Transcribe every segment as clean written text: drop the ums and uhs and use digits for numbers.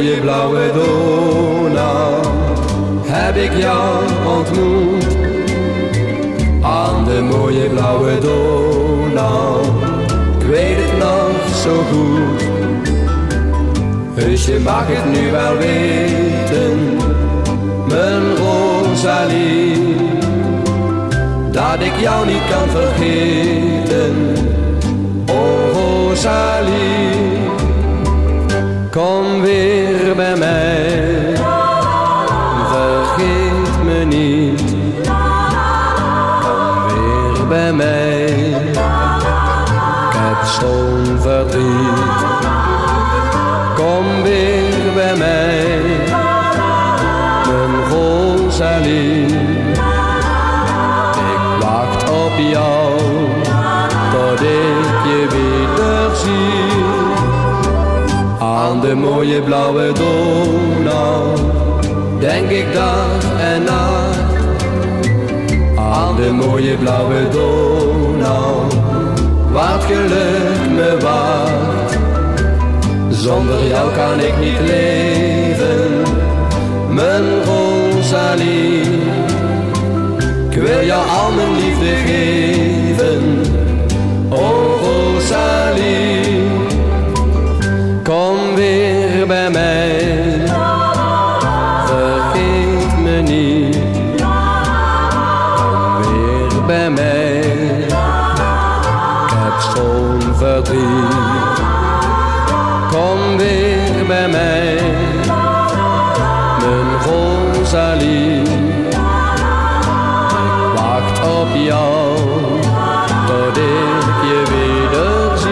mooie blauwe Donau heb ik jou ontmoet. Aan de mooie blauwe Donau, ik weet het nog zo goed. Dus je mag het nu wel weten, mijn Rosalie, dat ik jou niet kan vergeten. Oh Rosalie, kom weer bij mij, vergeet me niet. Kom weer bij mij, ik heb zo'n verdriet. Kom weer bij mij, mijn Rosalie. Ik wacht op jou, tot ik je weer zie. Aan de mooie blauwe Donau denk ik dag en nacht. Aan de mooie blauwe Donau, waar het geluk me wacht. Zonder jou kan ik niet leven, mijn Rosalie. Ik wil jou al mijn liefde geven, oh Rosalie. Kom weer bij mij, vergeet me niet. Kom weer bij mij, ik heb zo'n verdriet. Kom weer bij mij, mijn Rosalie. Ik wacht op jou, tot ik je weer zie.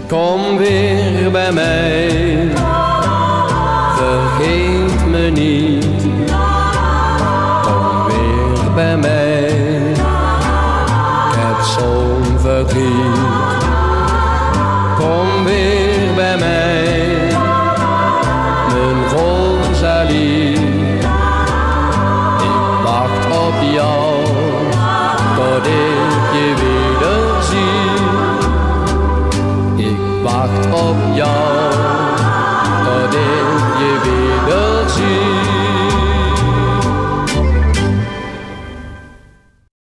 Kom weer bij mij, vergeet me niet. Kom weer bij mij, ik heb zo'n verdriet.